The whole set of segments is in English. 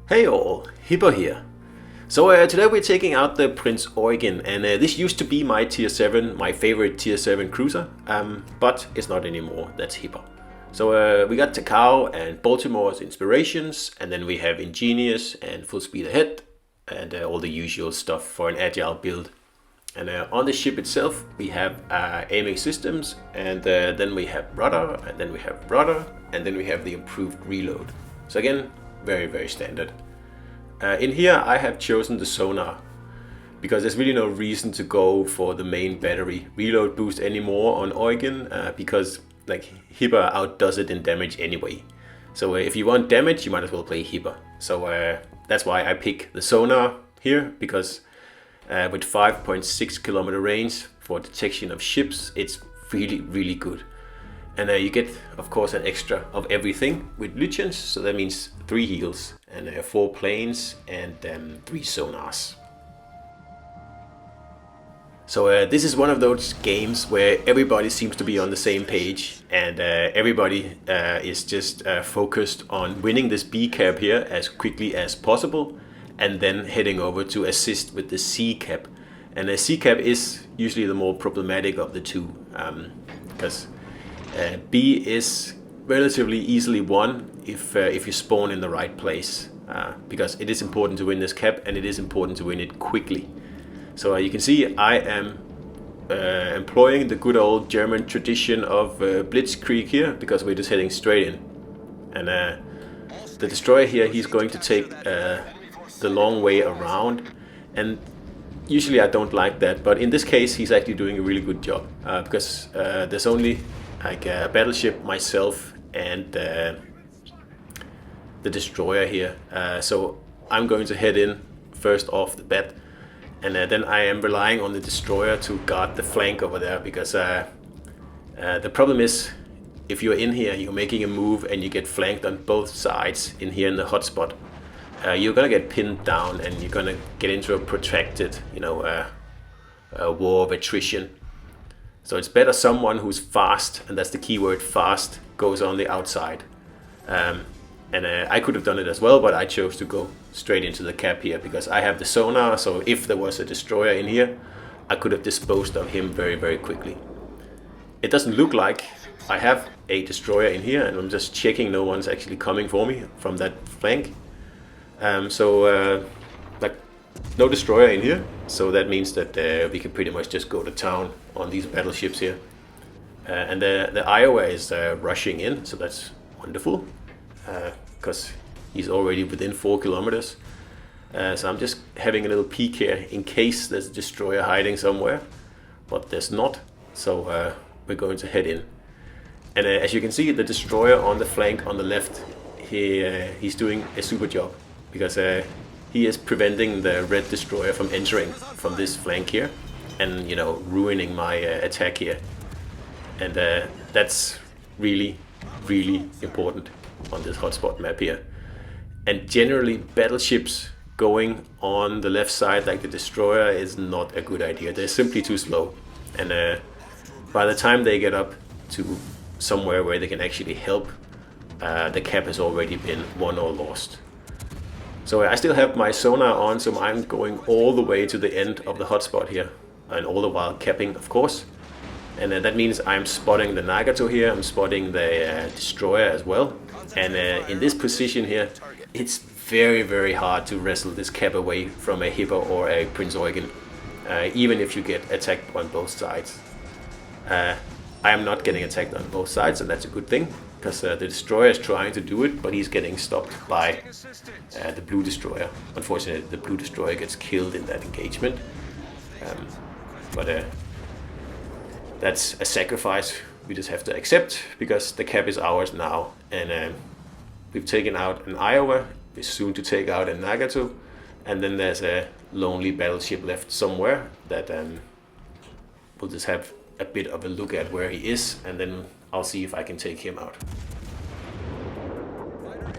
Hey all, Hipper here. Today we're taking out the Prinz Eugen, and this used to be my tier 7, my favorite tier 7 cruiser, but it's not anymore. That's Hipper. We got Takao and Baltimore as inspirations, and then we have Ingenious and Full Speed Ahead, and all the usual stuff for an agile build. And on the ship itself, we have aiming systems, and then we have rudder, and then we have rudder, and then we have the improved reload. So again, very, very standard. In here, I have chosen the sonar because there's really no reason to go for the main battery reload boost anymore on Eugen because like Hipper outdoes it in damage anyway. So if you want damage, you might as well play Hipper. So that's why I pick the sonar here, because with 5.6 kilometer range for detection of ships, it's really, really good. And you get, of course, an extra of everything with Lucians, so that means 3 heals and 4 planes and 3 sonars. So this is one of those games where everybody seems to be on the same page, and everybody is just focused on winning this B cap here as quickly as possible, and then heading over to assist with the C cap. And the C cap is usually the more problematic of the two, because B is relatively easily won if you spawn in the right place, because it is important to win this cap, and it is important to win it quickly. So you can see I am employing the good old German tradition of Blitzkrieg here, because we're just heading straight in. And the destroyer here, he's going to take the long way around, and usually I don't like that, but in this case he's actually doing a really good job, because there's only like a battleship, myself, and the destroyer here. So I'm going to head in first off the bat, and then I am relying on the destroyer to guard the flank over there, because the problem is, if you're in here, you're making a move and you get flanked on both sides in here in the hotspot, you're gonna get pinned down and you're gonna get into a protracted, a war of attrition. So it's better someone who's fast, and that's the key word, fast, goes on the outside. I could have done it as well, but I chose to go straight into the cap here because I have the sonar, so if there was a destroyer in here, I could have disposed of him very, very quickly. It doesn't look like I have a destroyer in here, and I'm just checking no one's actually coming for me from that flank. No destroyer in here, so that means that we can pretty much just go to town on these battleships here. And the Iowa is rushing in, so that's wonderful, because he's already within 4 kilometers. So I'm just having a little peek here in case there's a destroyer hiding somewhere, but there's not, so we're going to head in. And as you can see, the destroyer on the flank on the left, he's doing a super job, because he is preventing the red destroyer from entering from this flank here and, ruining my attack here. And that's really, really important on this hotspot map here. And generally, battleships going on the left side like the destroyer is not a good idea. They're simply too slow. And by the time they get up to somewhere where they can actually help, the cap has already been won or lost. So I still have my sonar on, so I'm going all the way to the end of the hotspot here, and all the while capping, of course. And that means I'm spotting the Nagato here, I'm spotting the destroyer as well. And in this position here, it's very, very hard to wrestle this cap away from a Hipper or a Prinz Eugen, even if you get attacked on both sides. I am not getting attacked on both sides, and that's a good thing, because the destroyer is trying to do it, but he's getting stopped by the blue destroyer. Unfortunately, the blue destroyer gets killed in that engagement. But that's a sacrifice we just have to accept, because the cap is ours now, and we've taken out an Iowa, we're soon to take out a Nagato, and then there's a lonely battleship left somewhere that we'll just have a bit of a look at where he is, and then I'll see if I can take him out.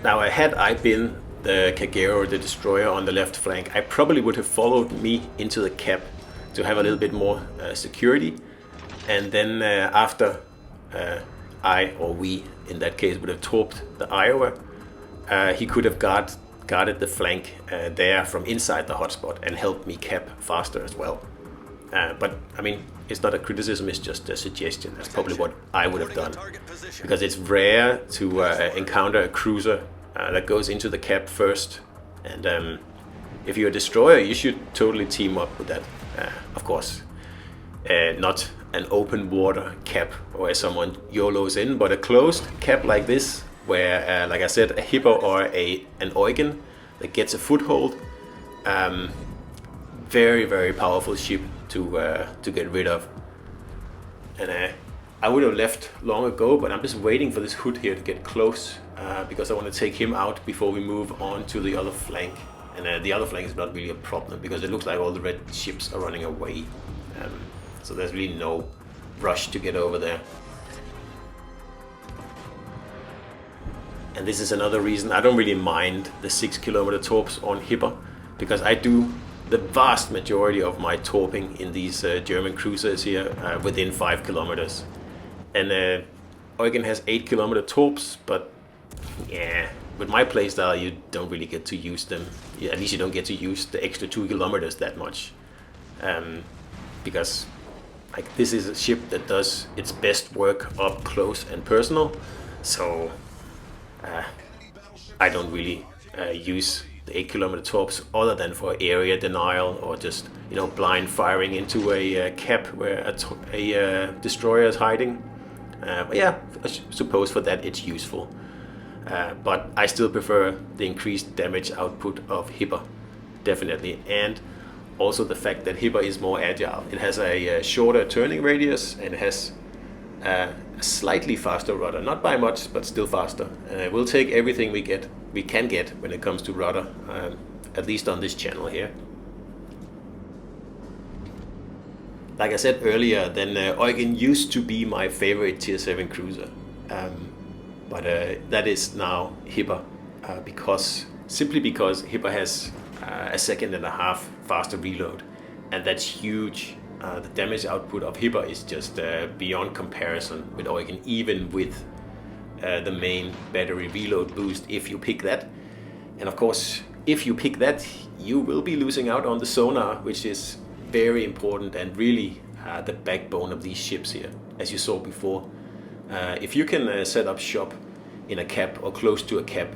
Now, had I been the Kagero, the destroyer on the left flank, I probably would have followed me into the cap to have a little bit more security, and then after I, or we in that case, would have torped the Iowa, he could have guarded the flank there from inside the hotspot and helped me cap faster as well. But I mean, it's not a criticism, it's just a suggestion. That's probably what I would have done, because it's rare to encounter a cruiser that goes into the cap first, and if you're a destroyer, you should totally team up with that. Of course, not an open water cap where someone YOLOs in, but a closed cap like this, where, like I said, a Hipper or an Eugen that gets a foothold. Very, very powerful ship to get rid of. And I would have left long ago, but I'm just waiting for this hood here to get close, because I want to take him out before we move on to the other flank. And the other flank is not really a problem, because it looks like all the red ships are running away. So there's really no rush to get over there. And this is another reason I don't really mind the 6 kilometer torps on Hipper, because I do the vast majority of my torping in these German cruisers here within 5 kilometers. And Eugen has 8 kilometer torps, but yeah, with my playstyle you don't really get to use them. Yeah, at least you don't get to use the extra 2 kilometers that much, because like this is a ship that does its best work up close and personal. So I don't really use the 8 kilometer torps other than for area denial, or just, you know, blind firing into a cap where a destroyer is hiding. But yeah, I suppose for that it's useful. But I still prefer the increased damage output of Hipper, definitely. And also the fact that Hipper is more agile. It has a shorter turning radius, and it has a slightly faster rudder. Not by much, but still faster. We'll take everything we can get when it comes to rudder, at least on this channel here. Like I said earlier, then Eugen used to be my favorite tier 7 cruiser. But that is now Hipper, simply because Hipper has a second and a half faster reload, and that's huge. The damage output of Hipper is just beyond comparison with Eugen, even with the main battery reload boost, if you pick that. And of course, if you pick that, you will be losing out on the sonar, which is very important and really the backbone of these ships here, as you saw before. If you can set up shop in a cap or close to a cap,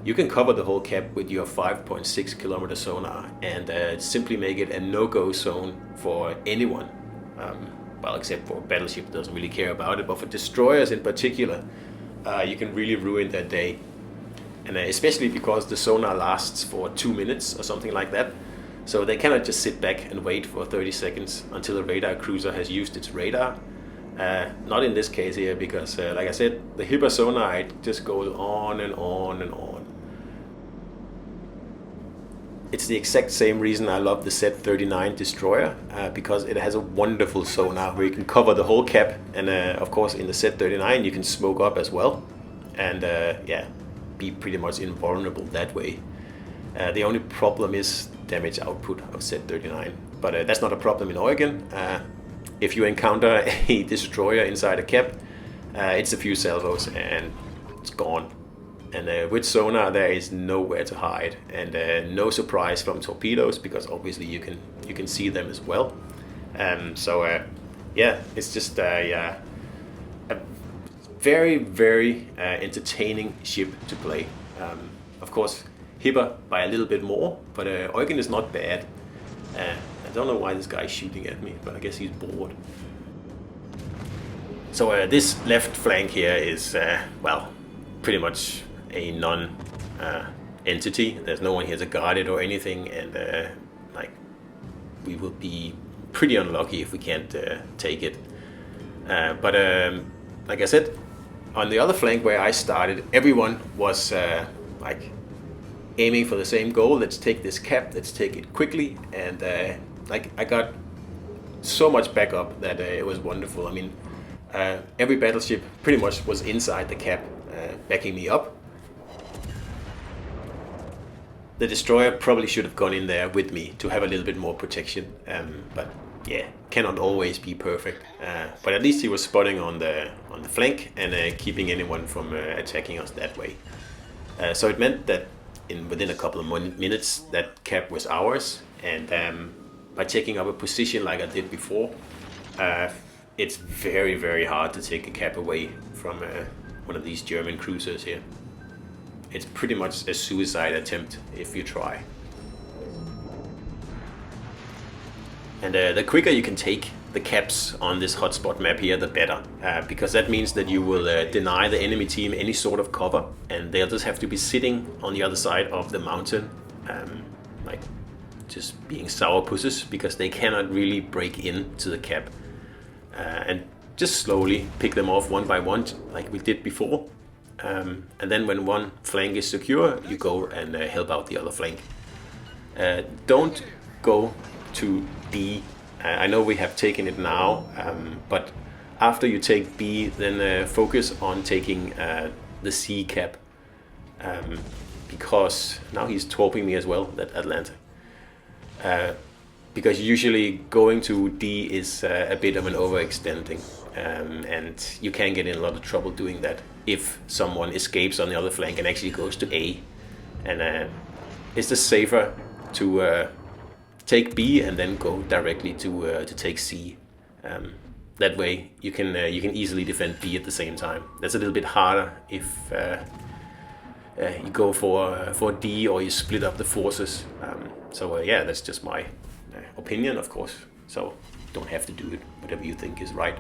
you can cover the whole cap with your 5.6 kilometer sonar and simply make it a no-go zone for anyone. Well, except for battleship that doesn't really care about it, but for destroyers in particular, you can really ruin their day. And especially because the sonar lasts for 2 minutes or something like that. So they cannot just sit back and wait for 30 seconds until a radar cruiser has used its radar. Not in this case here, because like I said, the Hipper sonar, it just goes on and on and on. It's the exact same reason I love the Z39 destroyer, because it has a wonderful sonar where you can cover the whole cap, and of course in the Z39 you can smoke up as well, and yeah, be pretty much invulnerable that way. The only problem is damage output of Z39, but that's not a problem in Eugen. If you encounter a destroyer inside a cap, it's a few salvos and it's gone. And with sonar there is nowhere to hide, and no surprise from torpedoes, because obviously you can see them as well. So yeah, it's just a very, very entertaining ship to play. Of course, Hipper by a little bit more, but Eugen is not bad. I don't know why this guy is shooting at me, but I guess he's bored. So this left flank here is, well, pretty much a non-entity. There's no one here to guard it or anything, and like, we will be pretty unlucky if we can't take it. But like I said, on the other flank where I started, everyone was like aiming for the same goal. Let's take this cap, let's take it quickly, and like I got so much backup that it was wonderful. I mean, every battleship pretty much was inside the cap, backing me up. The destroyer probably should have gone in there with me to have a little bit more protection, but yeah, cannot always be perfect. But at least he was spotting on the flank and keeping anyone from attacking us that way. So it meant that within a couple of minutes that cap was ours. And by taking up a position like I did before, it's very, very hard to take a cap away from one of these German cruisers here. It's pretty much a suicide attempt if you try. And the quicker you can take the caps on this hotspot map here, the better, because that means that you will deny the enemy team any sort of cover, and they'll just have to be sitting on the other side of the mountain, like just being sourpusses, because they cannot really break into the cap, and just slowly pick them off one by one like we did before, and then when one flank is secure, you go and help out the other flank. Don't go to D. I know we have taken it now, but after you take B, then focus on taking the C cap, because now he's torping me as well, that Atlanta. Because usually going to D is a bit of an overextending, and you can get in a lot of trouble doing that if someone escapes on the other flank and actually goes to A. And it's just safer to take B and then go directly to take C. That way you can easily defend B at the same time. That's a little bit harder if you go for D or you split up the forces. So yeah, that's just my opinion, of course. So don't have to do it, whatever you think is right.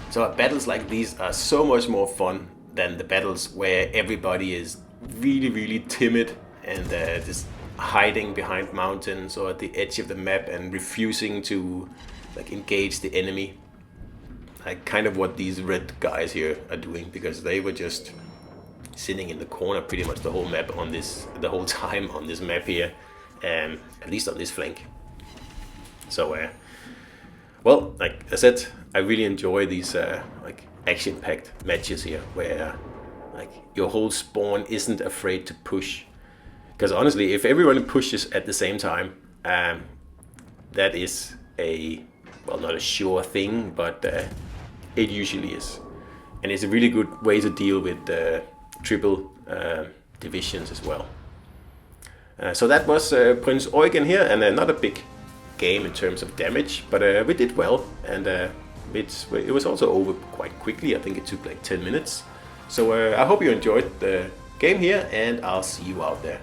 So battles like these are so much more fun than the battles where everybody is really, really timid and just hiding behind mountains or at the edge of the map and refusing to like engage the enemy. Like kind of what these red guys here are doing, because they were just sitting in the corner pretty much the whole time on this map here, at least on this flank. So well, like I said, I really enjoy these like action-packed matches here where like your whole spawn isn't afraid to push. Because honestly, if everyone pushes at the same time, that is not a sure thing, but it usually is. And it's a really good way to deal with triple divisions as well. So that was Prinz Eugen here, and not a big game in terms of damage, but we did well, and it was also over quite quickly. I think it took like 10 minutes. So I hope you enjoyed the game here, and I'll see you out there.